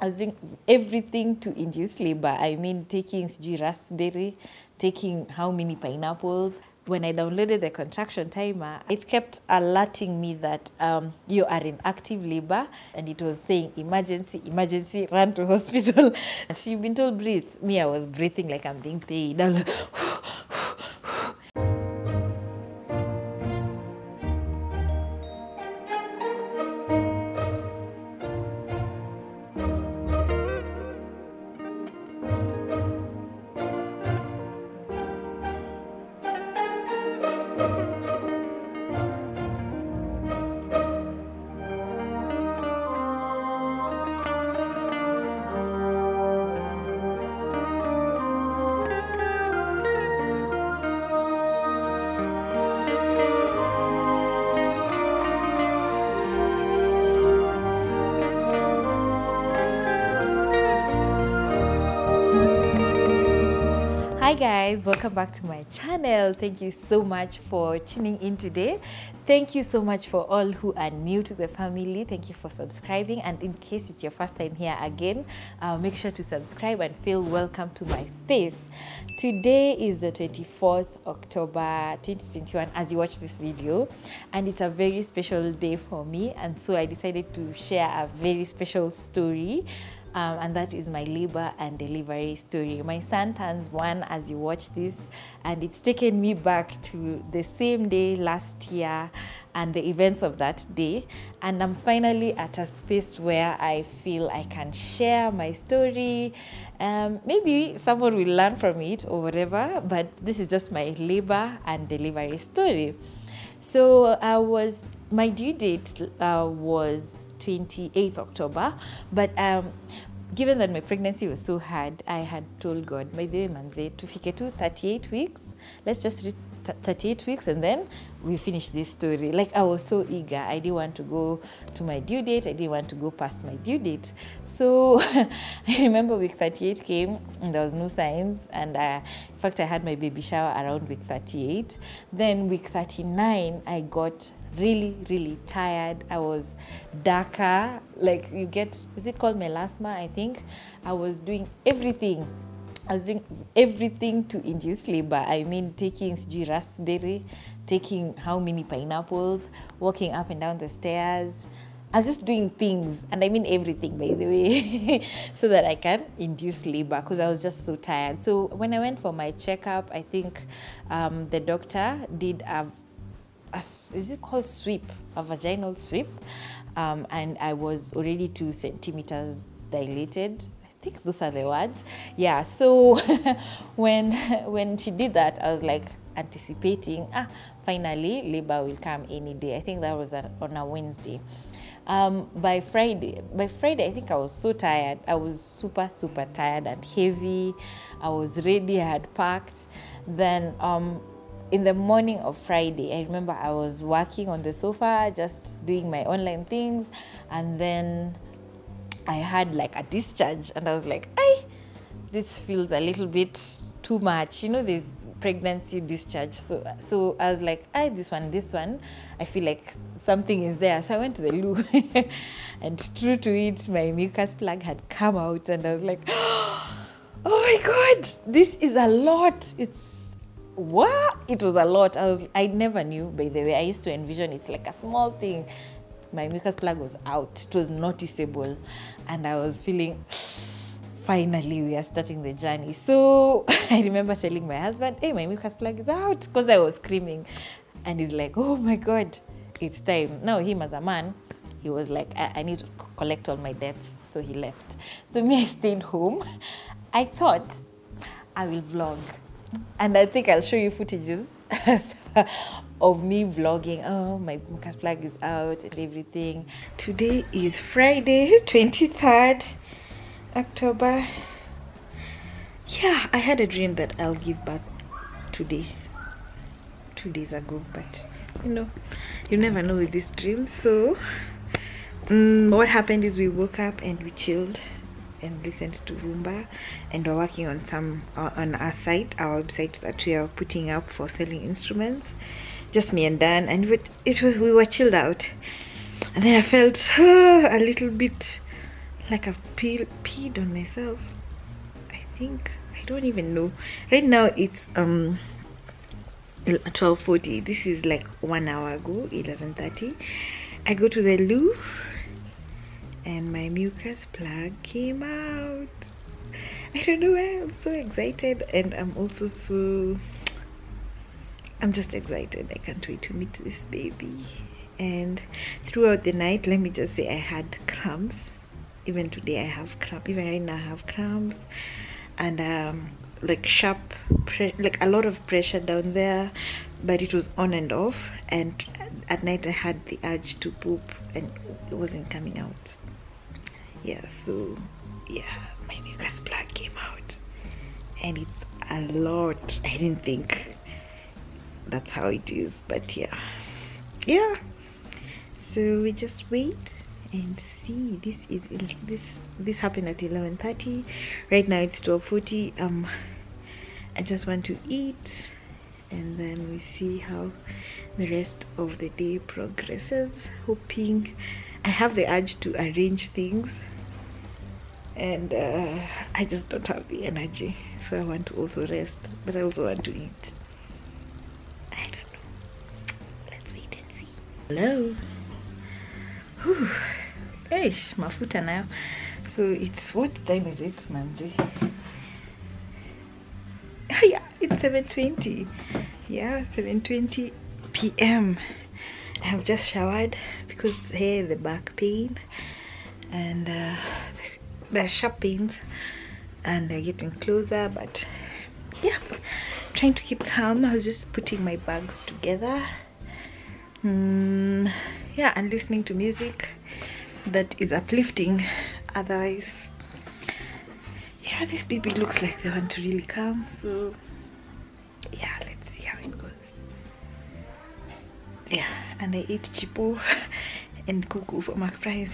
I was doing everything to induce labor. I mean, taking raspberry, taking how many pineapples. When I downloaded the contraction timer, it kept alerting me that you are in active labor, and it was saying emergency, emergency, run to hospital. And she'd been told breathe. Me, I was breathing like I'm being paid. I was like, hi guys, welcome back to my channel. Thank you so much for tuning in today. Thank you so much for all who are new to the family. Thank you for subscribing, and in case it's your first time here again, make sure to subscribe and feel welcome to my space. Today is the 24th October 2021 as you watch this video, and it's a very special day for me, and so I decided to share a very special story. And that is my labor and delivery story. My son turns 1 as you watch this, and it's taken me back to the same day last year and the events of that day, and I'm finally at a space where I feel I can share my story. Maybe someone will learn from it or whatever, but this is just my labor and delivery story. So my due date was 28th October, but given that my pregnancy was so hard, I had told God, by the way, manze, tufike to 38 weeks, let's just reach 38 weeks and then we finish this story. Like, I was so eager. I didn't want to go to my due date. I didn't want to go past my due date. So I remember week 38 came and there was no signs. And in fact, I had my baby shower around week 38. Then week 39, I got really tired. I was darker, like you get, is it called melasma? I think. I was doing everything to induce labor. I mean, taking raspberry, taking how many pineapples, walking up and down the stairs. I was just doing things, and I mean everything, by the way, so that I can induce labor, because I was just so tired. So when I went for my checkup, I think the doctor did is it called sweep, a vaginal sweep, and I was already 2 centimeters dilated. I think those are the words. Yeah, so when she did that, I was like anticipating, finally labor will come any day. I think that was on a Wednesday. By Friday, I think I was so tired. I was super tired and heavy. I was ready, I had packed. Then in the morning of Friday, I remember I was working on the sofa, just doing my online things, and then I had like a discharge, and I was like, this feels a little bit too much, you know, this pregnancy discharge. So I was like, this one, I feel like something is there. So I went to the loo, and true to it, my mucus plug had come out, and I was like, oh my God, this is a lot. It was a lot. I never knew, by the way. I used to envision it's like a small thing. My mucus plug was out. It was noticeable. And I was feeling, finally, we are starting the journey. So I remember telling my husband, hey, my mucus plug is out, because I was screaming. And he's like, oh my God, it's time. Now, him as a man, he was like, I need to collect all my debts. So he left. So me, I stayed home. I thought I will vlog. And I think I'll show you footages of me vlogging. Oh, my mucus plug is out and everything. Today is Friday, 23rd October. Yeah, I had a dream that I'll give birth today, 2 days ago, but you know, you never know with these dreams. So what happened is we woke up and we chilled and listened to Rumba, and we're working on on our website that we are putting up for selling instruments, just me and Dan, and we were chilled out. And then I felt a little bit like I've peed on myself. I think, I don't even know. Right now it's 12:40. This is like 1 hour ago, 11:30. I go to the loo and my mucus plug came out. I don't know why, I'm so excited, and I'm just excited. I can't wait to meet this baby. And throughout the night, let me just say, I had cramps. Even today I have cramp. Even right now I have cramps, and like like a lot of pressure down there, but it was on and off. And at night I had the urge to poop and it wasn't coming out. Yeah, so yeah, my mucus plug came out, and it's a lot. I didn't think that's how it is, but yeah. So we just wait and see. This happened at 11:30. Right now it's 12:40. I just want to eat, and then we see how the rest of the day progresses. Hoping, I have the urge to arrange things, and I just don't have the energy. So I want to also rest, but I also want to eat. I don't know. Let's wait and see. Hello. Whew. Eish, mafuta now. So it's, what time is it, Manzi? Oh yeah, it's 7:20. Yeah, 7:20 p.m. I have just showered because hey, the back pain and the sharp pains, and they're getting closer. But yeah, trying to keep calm. I was just putting my bags together. Yeah, and listening to music that is uplifting. Otherwise, yeah, this baby looks like they want to really come. So yeah, let's see how it goes. Yeah, and I ate chipo and kuku for McFries,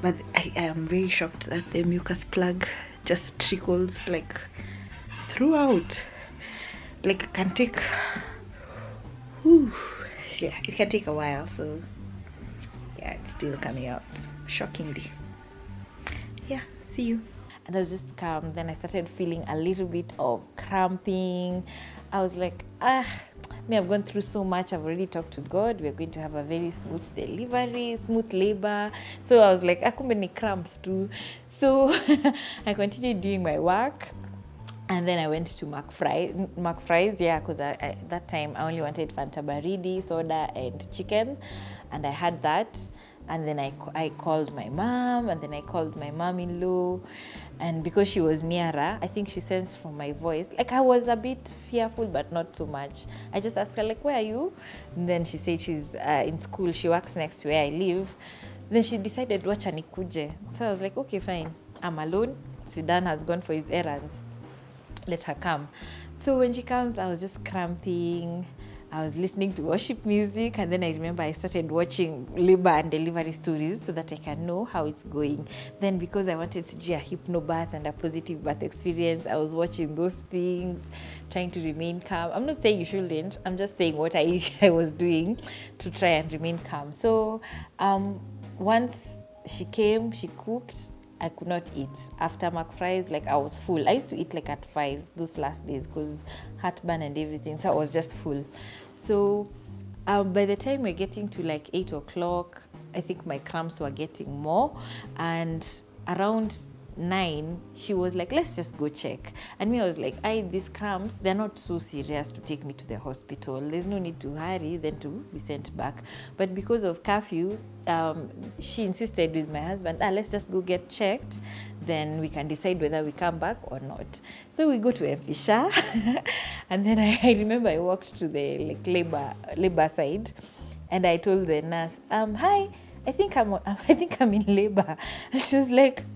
but I am very shocked that the mucus plug just trickles like throughout. Like it can take, whew, yeah, it can take a while. So yeah, it's still coming out, shockingly. Yeah, see you. And I was just calm. Then I started feeling a little bit of cramping. I was like, I've gone through so much. I've already talked to God. We're going to have a very smooth delivery, smooth labor. So I was like, many cramps too. So I continued doing my work. And then I went to McFries, yeah, because that time I only wanted Fanta Baridi, soda, and chicken. And I had that. And then I called my mom, and then I called my mom-in-law. And because she was nearer, I think she sensed from my voice. Like, I was a bit fearful, but not so much. I just asked her, like, where are you? And then she said she's in school. She works next to where I live. Then she decided, wacha nikuje. So I was like, okay, fine. I'm alone. Sidan has gone for his errands. Let her come. So when she comes, I was just cramping. I was listening to worship music, and then I remember I started watching labor and delivery stories so that I can know how it's going. Then because I wanted to do a hypnobirth and a positive birth experience, I was watching those things, trying to remain calm. I'm not saying you shouldn't. I'm just saying what I was doing to try and remain calm. So once she came, she cooked. I could not eat. After McFries, like I was full. I used to eat like at 5 those last days because heartburn and everything. So I was just full. So by the time we're getting to like 8 o'clock, I think my cramps were getting more. And around 9, she was like, let's just go check. And me, I was like, these cramps, they're not so serious to take me to the hospital. There's no need to hurry then to be sent back. But because of curfew, she insisted with my husband, let's just go get checked. Then we can decide whether we come back or not. So we go to Mfisha. And then I remember I walked to the like labor side, and I told the nurse, hi, I think I'm in labor. And she was like,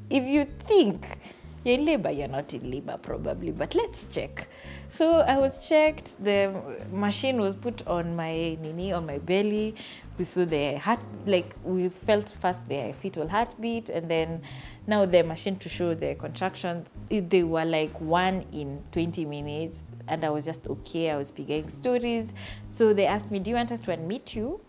if you think you're in labor, you're not in labor probably, but let's check. So I was checked. The machine was put on my on my belly. We saw the heart, like we felt first the fetal heartbeat, and then now the machine to show the contractions. They were like 1 in 20 minutes, and I was just okay. I was beginning stories. So they asked me, do you want us to admit you,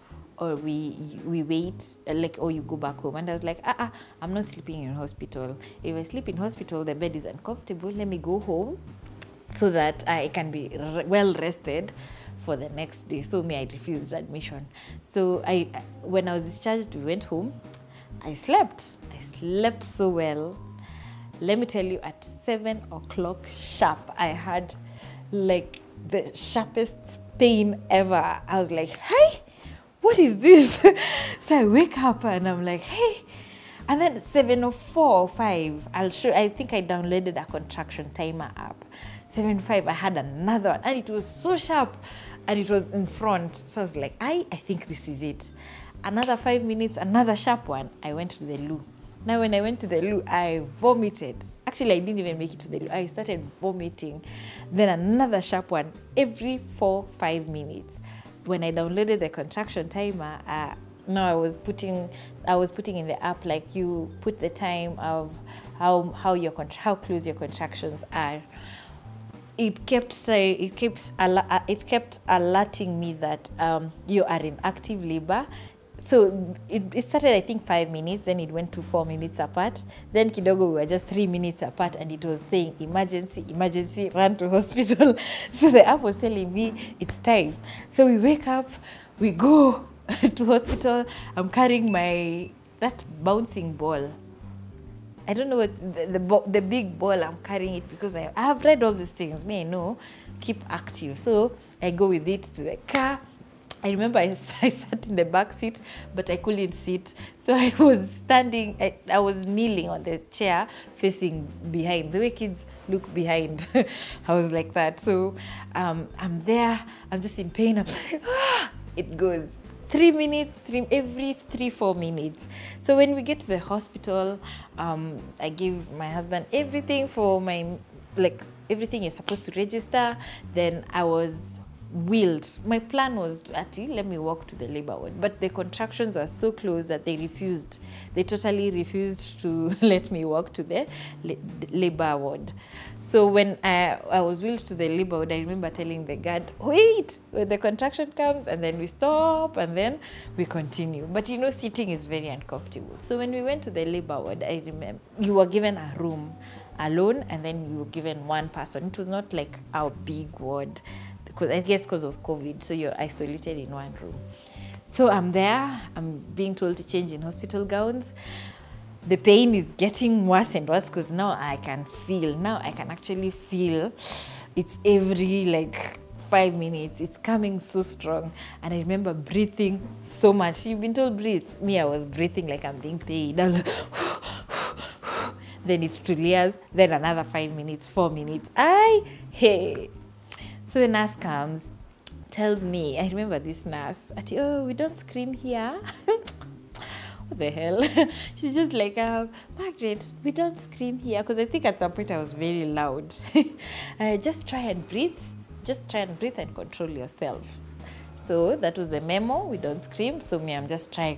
or we wait, like, or you go back home. And I was like, I'm not sleeping in hospital. If I sleep in hospital, the bed is uncomfortable. Let me go home so that I can be well rested for the next day. So I refused admission. So when I was discharged, we went home. I slept so well. Let me tell you, at 7 o'clock sharp, I had like the sharpest pain ever. I was like, hey, what is this? So I wake up and I'm like, hey. And then 7:04 or 5, I think I downloaded a contraction timer app. 7:05, I had another one, and it was so sharp, and it was in front. So I was like, I think this is it. Another 5 minutes, another sharp one. I went to the loo. Now, when I went to the loo, I vomited. Actually, I didn't even make it to the loo. I started vomiting. Then another sharp one every 4-5 minutes. When I downloaded the contraction timer, now I was putting in the app, like, you put the time of how close your contractions are. It kept alerting me that you are in active labor. So it started, I think, 5 minutes, then it went to 4 minutes apart. Then kidogo, we were just 3 minutes apart, and it was saying, emergency, emergency, run to hospital. So the app was telling me it's time. So we wake up, we go to hospital. I'm carrying that bouncing ball. I don't know what the big ball. I'm carrying it because I have read all these things. I know, keep active. So I go with it to the car. I remember I sat in the back seat, but I couldn't sit. So I was standing, I was kneeling on the chair facing behind. The way kids look behind, I was like that. So I'm there, I'm just in pain. I'm like, it goes 3 minutes, every 3-4 minutes. So when we get to the hospital, I give my husband everything for everything you're supposed to register. Then I was wheeled. My plan was to let me walk to the labor ward, but the contractions were so close that they totally refused to let me walk to the labor ward. So when I was wheeled to the labor ward, I remember telling the guard, wait, when the contraction comes, and then we stop, and then we continue. But sitting is very uncomfortable. So when we went to the labor ward, I remember you were given a room alone, and then you were given one person. It was not like our big ward, because of COVID, so you're isolated in one room. So I'm there, I'm being told to change in hospital gowns. The pain is getting worse and worse because now I can actually feel it's every 5 minutes. It's coming so strong. And I remember breathing so much. You've been told breathe. Me, I was breathing like I'm being paid. I'm like, then it clears, then another 5 minutes, 4 minutes. So the nurse comes, tells me, I remember this nurse, we don't scream here. What the hell? She's just like, Margaret, we don't scream here. Because I think at some point I was very loud. Just try and breathe. Just try and breathe and control yourself. So that was the memo. We don't scream. So I'm just trying.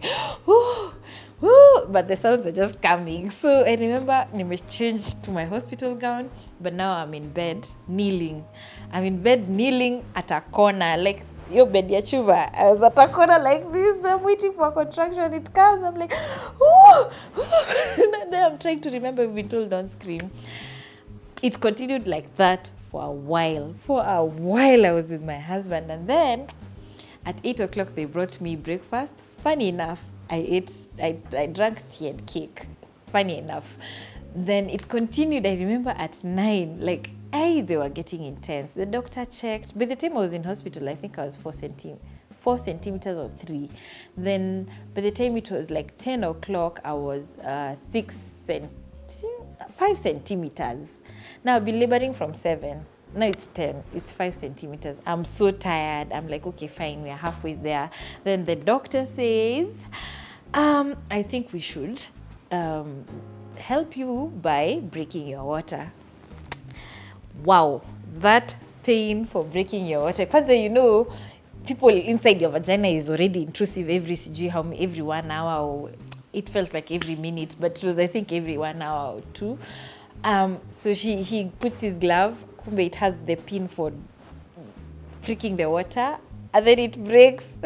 But the sounds are just coming. So I remember I changed to my hospital gown, but now I'm in bed kneeling. I'm in bed kneeling at a corner, like your bed ya chuva. I was at a corner like this. I'm waiting for a contraction. It comes. I'm like, and then I'm trying to remember. We've been told don't scream. It continued like that for a while. I was with my husband, and then at 8 o'clock they brought me breakfast. Funny enough, I drank tea and cake. Funny enough. Then it continued. I remember at 9, they were getting intense. The doctor checked. By the time I was in hospital, I think I was 4 centimeters or 3. Then by the time it was 10 o'clock, I was 5 centimeters. Now I've been laboring from 7. Now it's 10. It's 5 centimeters. I'm so tired. I'm like, okay, fine. We're halfway there. Then the doctor says, I think we should help you by breaking your water. Wow, that pain for breaking your water. Because people inside your vagina is already intrusive every 1 hour. Or it felt like every minute, but it was, I think, every 1 hour or 2. So he puts his glove. It has the pin for freaking the water, and then it breaks.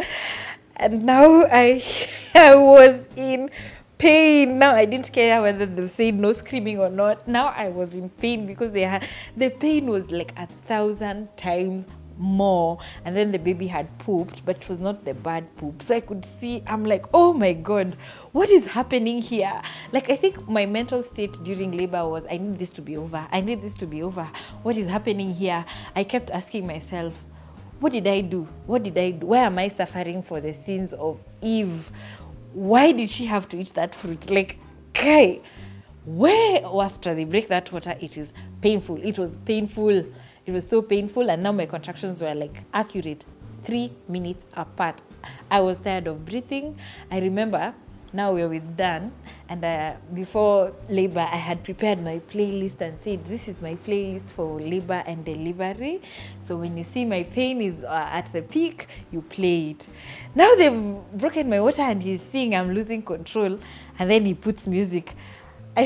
And now I was in pain. Now I didn't care whether they said no screaming or not. Now I was in pain because the pain was like 1,000 times more. And then the baby had pooped, but it was not the bad poop. So I could see, I'm like, oh my God, what is happening here? Like, I think my mental state during labor was, I need this to be over. I need this to be over. What is happening here? I kept asking myself, what did I do? What did I do? Why am I suffering for the sins of Eve? Why did she have to eat that fruit? Like, okay, where after they break that water, it is painful. It was painful. It was so painful. And now my contractions were like accurate, 3 minutes apart. I was tired of breathing. I remember now we were with Dan, and before labor, I had prepared my playlist and said, this is my playlist for labor and delivery. So when you see my pain is at the peak, you play it. Now they've broken my water and he's seeing I'm losing control. And then he puts music. I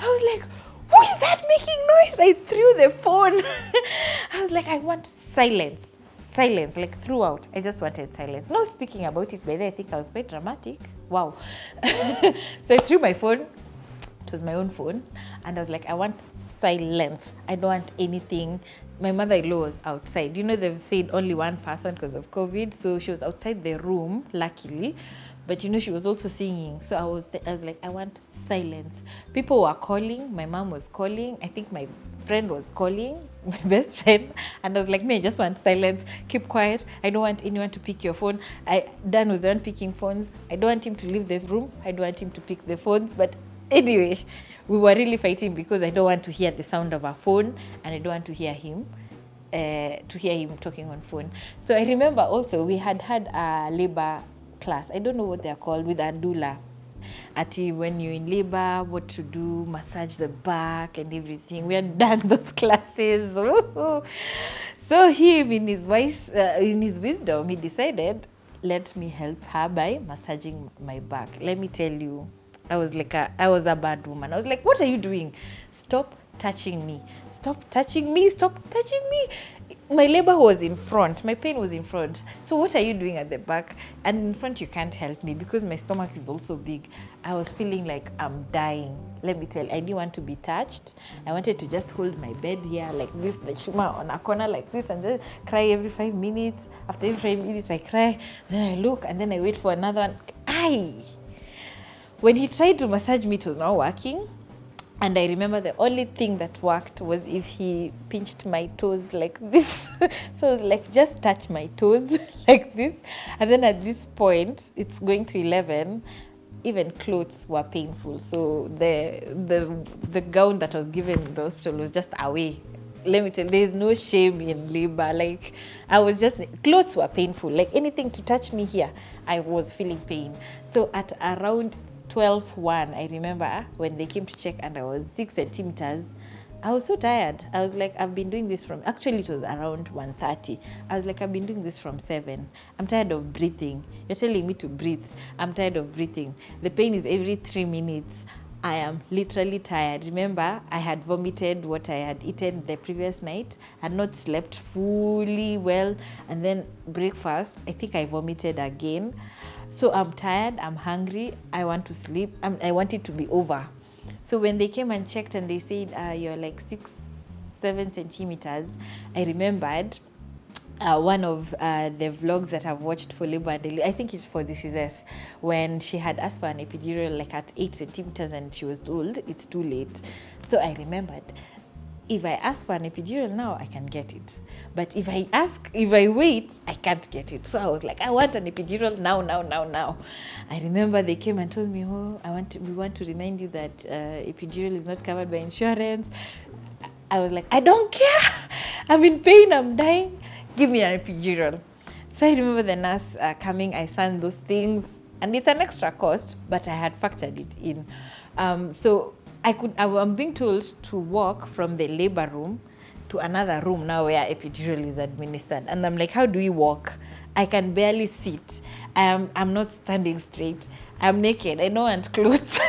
was like, who is that making noise? I threw the phone. I was like, I want silence. Silence, like throughout. I just wanted silence. No speaking about it, but then I think I was quite dramatic. Wow. So I threw my phone. It was my own phone. And I was like, I want silence. I don't want anything. My mother-in-law was outside. You know, they've said only one person because of COVID. So she was outside the room, luckily. But, you know, she was also singing. So I was like, I want silence. People were calling. My mom was calling. I think my friend was calling, my best friend. And I was like, I just want silence. Keep quiet. I don't want anyone to pick your phone. Dan was the one picking phones. I don't want him to leave the room. I don't want him to pick the phones. But anyway, we were really fighting because I don't want to hear the sound of our phone. And I don't want to hear him. Talking on phone. So I remember also we had a labor class. I don't know what they're called, with a doula. When you're in labor, what to do, massage the back and everything. We had done those classes. So him, in his wisdom, he decided, let me help her by massaging my back. Let me tell you, I was a bad woman. I was like, what are you doing? Stop touching me. Stop touching me. Stop touching me. My labor was in front. My pain was in front. So what are you doing at the back? And in front, you can't help me because my stomach is also big. I was feeling like I'm dying. Let me tell you, I didn't want to be touched. I wanted to just hold my bed here like this, the chuma on a corner like this, and then cry every 5 minutes. After every 5 minutes, I cry. Then I look, and then I wait for another one. When he tried to massage me, it was not working. And I remember the only thing that worked was if he pinched my toes like this. So I was like, just touch my toes like this. And then at this point, it's going to 11, even clothes were painful. So the gown that I was given in the hospital was just away. Let me tell you, there's no shame in labor. Like, clothes were painful. Like, anything to touch me here, I was feeling pain. So at around 12:01, I remember when they came to check and I was 6 centimeters, I was so tired. I was like, I've been doing this actually it was around 1:30. I was like, I've been doing this from 7. I'm tired of breathing. You're telling me to breathe. I'm tired of breathing. The pain is every 3 minutes. I am literally tired. Remember, I had vomited what I had eaten the previous night. I had not slept fully well. And then breakfast, I think I vomited again. So I'm tired, I'm hungry, I want to sleep, I want it to be over. So when they came and checked and they said, you're like 6-7 centimeters, I remembered one of the vlogs that I've watched for labor and delivery. I think it's for This Is Us, when she had asked for an epidural like at 8 centimeters and she was told it's too late. So I remembered, if I ask for an epidural now, I can get it. But if I wait, I can't get it. So I was like, I want an epidural now. I remember they came and told me, we want to remind you that epidural is not covered by insurance. I was like, I don't care. I'm in pain, I'm dying. Give me an epidural. So I remember the nurse coming, I signed those things. And it's an extra cost, but I had factored it in. So I'm being told to walk from the labor room to another room now where epidural is administered. And I'm like, how do we walk? I can barely sit. I'm not standing straight. I'm naked. I don't want clothes.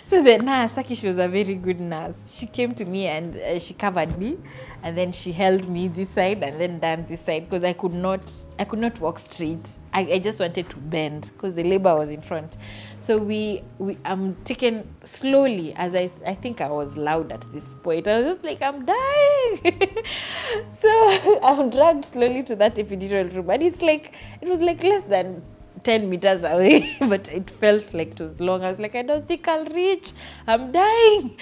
So the nurse, Saki, she was a very good nurse. She came to me and she covered me, and then she held me this side and then down this side because I could not walk straight. I just wanted to bend because the labor was in front. So we taken slowly, as I think I was loud at this point. I was just like, I'm dying. So I'm dragged slowly to that epidural room, and it was like less than 10 meters away, but it felt like it was long. I was like, I don't think I'll reach. I'm dying.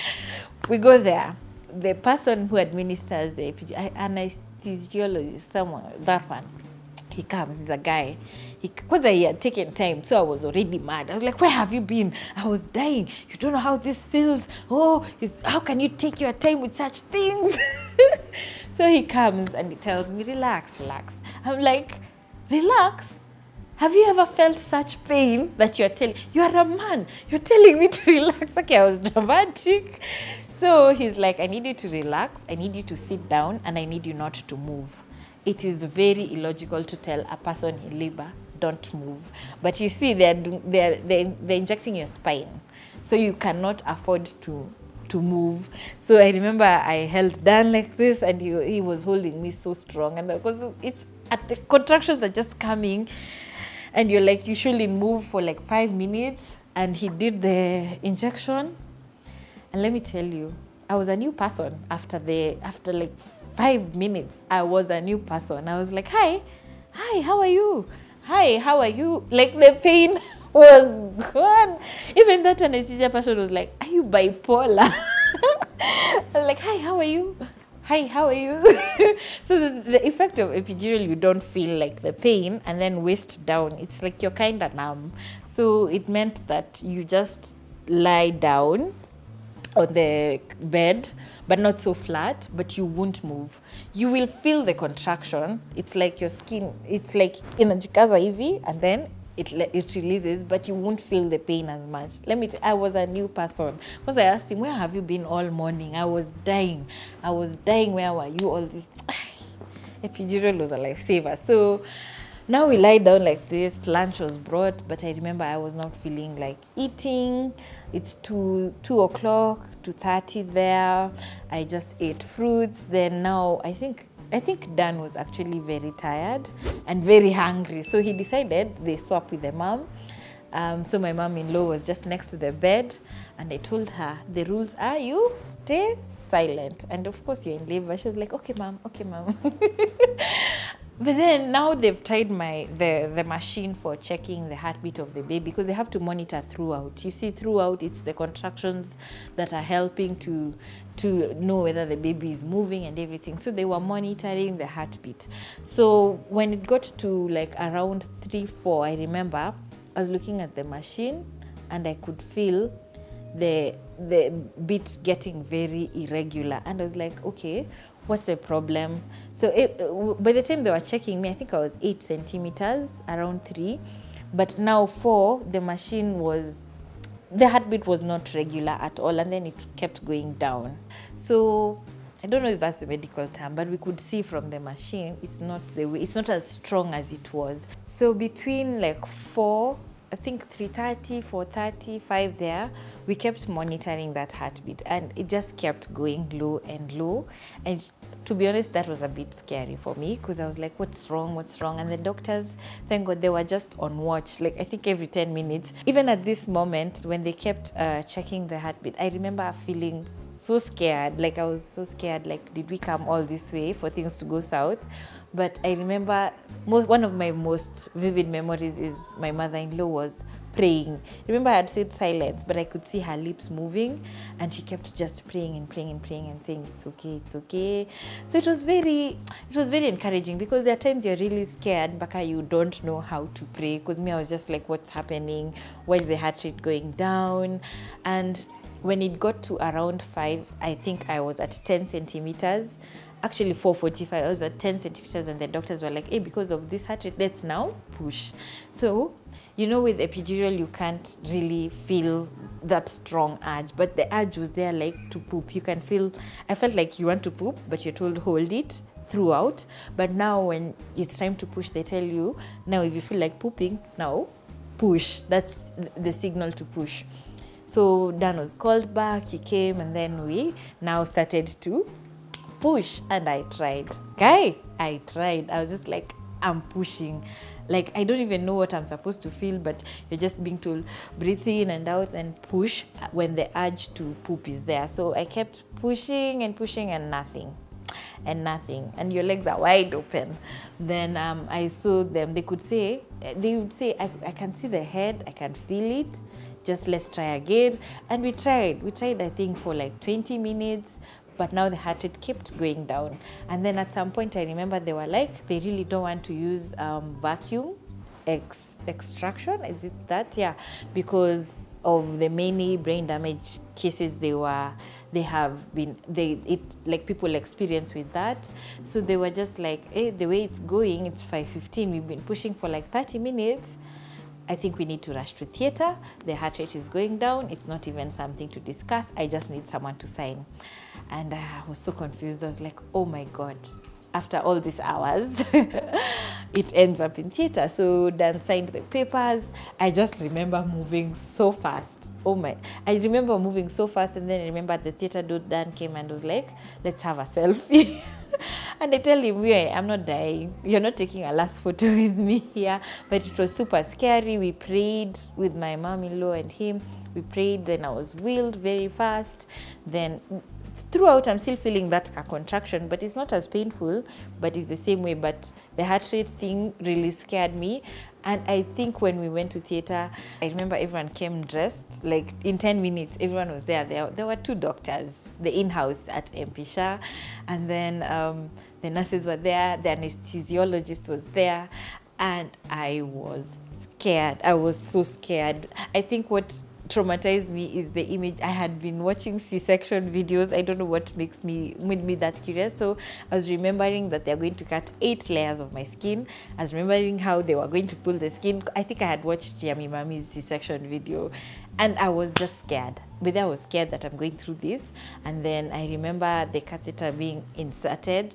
We go there. The person who administers the anesthesiologist, someone, that one, he comes. He's a guy. Because he had taken time, so I was already mad. I was like, where have you been? I was dying. You don't know how this feels. Oh, how can you take your time with such things? So he comes and he tells me, relax, relax. I'm like, relax? Have you ever felt such pain that you are a man, you're telling me to relax? Okay, I was dramatic. So he's like, I need you to relax, I need you to sit down, and I need you not to move. It is very illogical to tell a person in labor, don't move. But you see, they're injecting your spine, so you cannot afford to move. So I remember I held down like this, and he was holding me so strong, and because it's at the contractions are just coming, and you're like, you shouldn't move for like 5 minutes. And he did the injection. And let me tell you, I was a new person after like 5 minutes. I was a new person. I was like, hi, how are you? Hi, how are you? Like, the pain was gone. Even that anesthesia person was like, are you bipolar? I was like, hi, how are you? Hi, how are you? So the effect of epidural, you don't feel like the pain, and then waist down, it's like you're kind of numb. So it meant that you just lie down on the bed, but not so flat, but you won't move. You will feel the contraction. It's like your skin, it's like inajikaza hivi, and then it releases, but you won't feel the pain as much. I was a new person. Because I asked him, where have you been all morning? I was dying. Where were you all this? Epidural was a lifesaver. So now we lie down like this. Lunch was brought, but I remember I was not feeling like eating. It's 2 o'clock, 2:30 there. I just ate fruits. Then now I think Dan was actually very tired and very hungry. So he decided they swap with the mom. So my mom-in-law was just next to the bed, and I told her, the rules are you stay silent. And of course you're in labor. She was like, okay, mom, okay, mom. But then now they've tied the machine for checking the heartbeat of the baby, because they have to monitor throughout. You see, throughout, it's the contractions that are helping to know whether the baby is moving and everything. So they were monitoring the heartbeat. So when it got to like around 3-4, I remember I was looking at the machine and I could feel the beat getting very irregular. And I was like, okay, what's the problem? So by the time they were checking me, I think I was 8 centimeters, around 3. But now 4, the heartbeat was not regular at all, and then it kept going down. So I don't know if that's the medical term, but we could see from the machine, it's not as strong as it was. So between like 4, I think 3:30, 4:30, 5 there, we kept monitoring that heartbeat, and it just kept going low and low. And to be honest, that was a bit scary for me, because I was like, what's wrong? And the doctors, thank God, they were just on watch, like I think every 10 minutes. Even at this moment, when they kept checking the heartbeat, I remember feeling so scared. Like I was so scared, like, did we come all this way for things to go south? But I remember one of my most vivid memories is my mother-in-law was praying. Remember, I had said silence, but I could see her lips moving, and she kept just praying and praying and praying and saying, it's okay, it's okay. So it was very encouraging, because there are times you're really scared, Baka, you don't know how to pray. Because me, I was just like, what's happening? Why is the heart rate going down? And when it got to around 5, I think I was at 10 centimeters. Actually 4:45, I was at 10 centimeters, and the doctors were like, hey, because of this heart rate, let's now push. So, you know, with epidural, you can't really feel that strong urge, but the urge was there, like to poop. You can feel, I felt like you want to poop, but you're told hold it throughout. But now when it's time to push, they tell you, now if you feel like pooping, now push. That's the signal to push. So Dan was called back, he came, and then we now started to push. And I tried. I tried. I was just like, I'm pushing. Like, I don't even know what I'm supposed to feel, but you're just being told, breathe in and out and push when the urge to poop is there. So I kept pushing and pushing and nothing. And your legs are wide open. Then I saw them. They would say, I can see the head, I can feel it. Just let's try again. And we tried, I think, for like 20 minutes. But now the heart rate kept going down. And then at some point, I remember they were like, they really don't want to use vacuum extraction. Is it that? Yeah. Because of the many brain damage cases like people experience with that. So they were just like, hey, the way it's going, it's 5:15. We've been pushing for like 30 minutes. I think we need to rush to theater. The heart rate is going down. It's not even something to discuss. I just need someone to sign. And I was so confused. I was like, oh my God, after all these hours, it ends up in theater. So Dan signed the papers. I just remember moving so fast. I remember moving so fast. And then I remember the theater dude, Dan, came and was like, let's have a selfie. And I tell him, I'm not dying. You're not taking a last photo with me here. But it was super scary. We prayed with my mom-in-law and him. We prayed. Then I was wheeled very fast. Then throughout, I'm still feeling that contraction, but it's not as painful, but it's the same way. But the heart rate thing really scared me. And I think when we went to theater, I remember everyone came dressed. Like in 10 minutes, everyone was there. There were 2 doctors, the in-house at MP Shah, and then the nurses were there, the anesthesiologist was there, and I was scared. I was so scared. I think what traumatized me is the image. I had been watching C-section videos. I don't know what made me that curious. So I was remembering that they're going to cut 8 layers of my skin. I was remembering how they were going to pull the skin. I think I had watched Yummy Mommy's C-section video, and I was just scared. But I was scared that I'm going through this. And then I remember the catheter being inserted.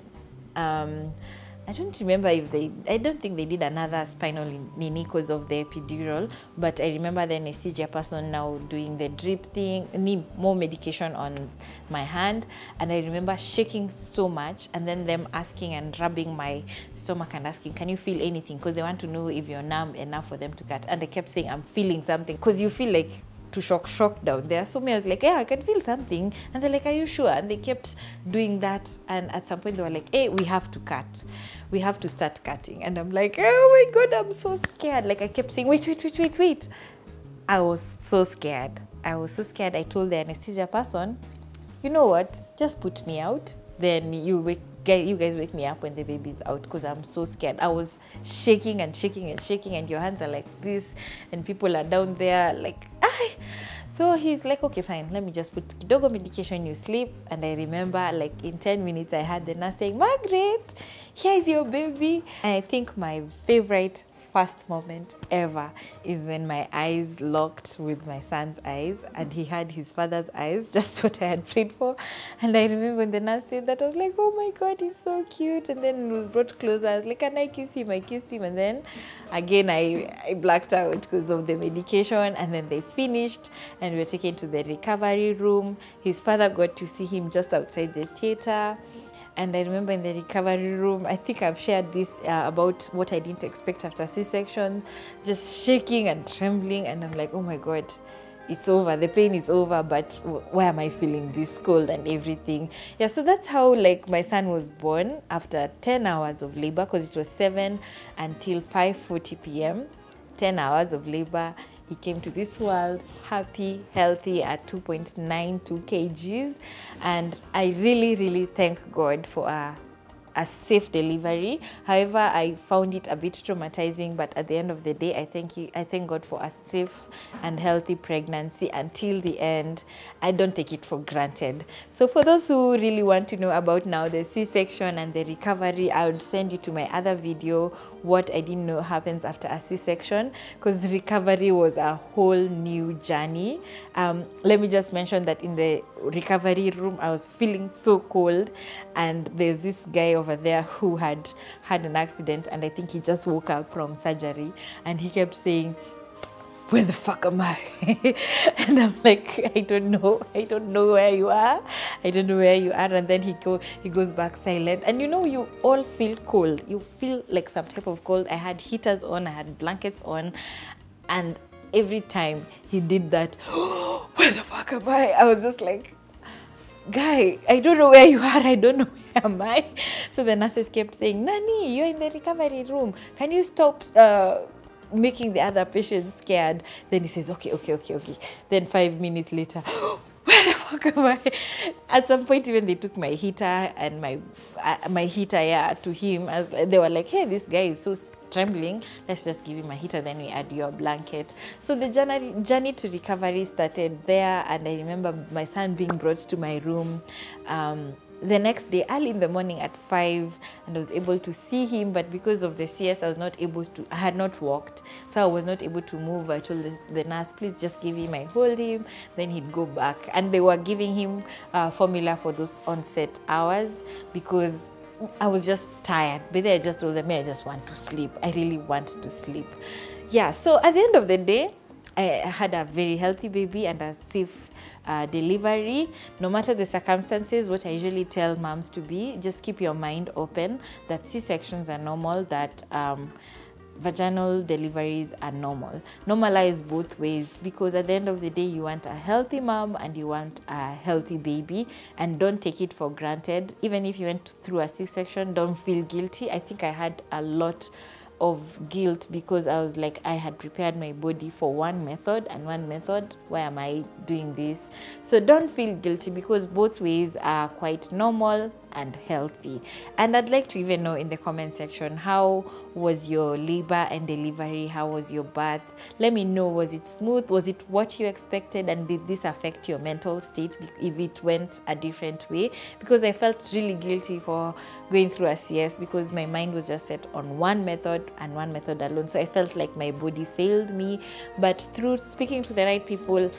I don't remember I don't think they did another spinal knee because of the epidural, but I remember the anesthesia person now doing the drip thing, need more medication on my hand, and I remember shaking so much, and then them asking and rubbing my stomach and asking, can you feel anything? Because they want to know if you're numb enough for them to cut, and I kept saying, I'm feeling something, because you feel like to shock down there. So I was like, yeah, I can feel something. And they're like, are you sure? And they kept doing that. And at some point they were like, hey, we have to cut. We have to start cutting. And I'm like, oh my God, I'm so scared. Like I kept saying, wait. I was so scared. I told the anesthesia person, you know what? Just put me out. Then you guys wake me up when the baby's out, because I'm so scared. I was shaking, and your hands are like this, and people are down there like, ah. So he's like, okay, fine, let me just put kidogo medication, you sleep. And I remember like in 10 minutes, I had the nurse saying, Margaret, here's your baby. And I think my favorite first moment ever is when my eyes locked with my son's eyes, and he had his father's eyes, just what I had prayed for. And I remember when the nurse said that, I was like, oh my God, he's so cute. And then it was brought closer. I was like, can I kiss him? I kissed him. And then again, I blacked out because of the medication. And then they finished, and we were taken to the recovery room. His father got to see him just outside the theater. And I remember in the recovery room, I think I've shared this about what I didn't expect after C-section, just shaking and trembling. And I'm like, oh my God, it's over. The pain is over, but why am I feeling this cold and everything? Yeah, so that's how like my son was born after 10 hours of labor, because it was 7 until 5:40 p.m., 10 hours of labor. He came to this world happy, healthy at 2.92 kgs. And I really, really thank God for a safe delivery. However, I found it a bit traumatizing, but at the end of the day, I thank God for a safe and healthy pregnancy until the end. I don't take it for granted. So for those who really want to know about now the C-section and the recovery, I would send you to my other video, what I didn't know happens after a C-section, because recovery was a whole new journey. Let me just mention that in the recovery room, I was feeling so cold, and there's this guy over there who had an accident, and I think he just woke up from surgery, and he kept saying, where the fuck am I? And I'm like, I don't know where you are. I don't know where you are. And then he goes back silent. And you know, you all feel cold. You feel like some type of cold. I had heaters on, I had blankets on, and every time he did that, where the fuck am I? I was just like, guy, I don't know where you are. I don't know where am I. So the nurses kept saying, Nani, you're in the recovery room. Can you stop making the other patients scared? Then he says, okay. Then 5 minutes later, where the fuck am I? At some point, even they took my heater and my heater to him. As they were like, hey, this guy is so trembling. Let's just give him a heater, then we add your blanket. So the journey to recovery started there, and I remember my son being brought to my room. The next day, early in the morning at 5, and I was able to see him, but because of the CS, I had not walked, so I was not able to move. I told the nurse, please just give him, I hold him, then he'd go back. And they were giving him formula for those onset hours because I was just tired. But then I just told them, I just want to sleep. I really want to sleep. Yeah, so at the end of the day, I had a very healthy baby and a safe delivery. No matter the circumstances, what I usually tell moms to be, just keep your mind open that C-sections are normal, that vaginal deliveries are normal. Normalize both ways, because at the end of the day, you want a healthy mom and you want a healthy baby, and don't take it for granted. Even if you went through a C-section, don't feel guilty. I think I had a lot of guilt because I was like, I had prepared my body for one method, and one method, why am I doing this? So don't feel guilty, because both ways are quite normal and healthy. And I'd like to even know in the comment section, how was your labor and delivery? How was your birth? Let me know, was it smooth? Was it what you expected? And did this affect your mental state if it went a different way? Because I felt really guilty for going through a CS, because my mind was just set on one method and one method alone. So I felt like my body failed me. But through speaking to the right people,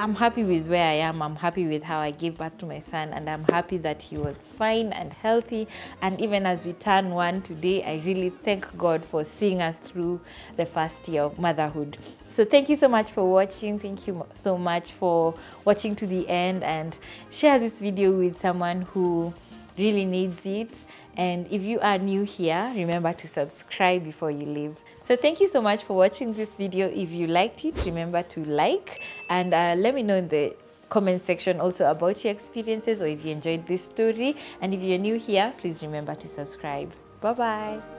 I'm happy with where I am. I'm happy with how I gave birth to my son, and I'm happy that he was fine and healthy. And even as we turn 1 today, I really thank God for seeing us through the first year of motherhood. So thank you so much for watching. Thank you so much for watching to the end, and share this video with someone who really needs it. And if you are new here, remember to subscribe before you leave. So thank you so much for watching this video. If you liked it, remember to like, and let me know in the comment section also about your experiences, or if you enjoyed this story. And if you're new here, please remember to subscribe. Bye bye.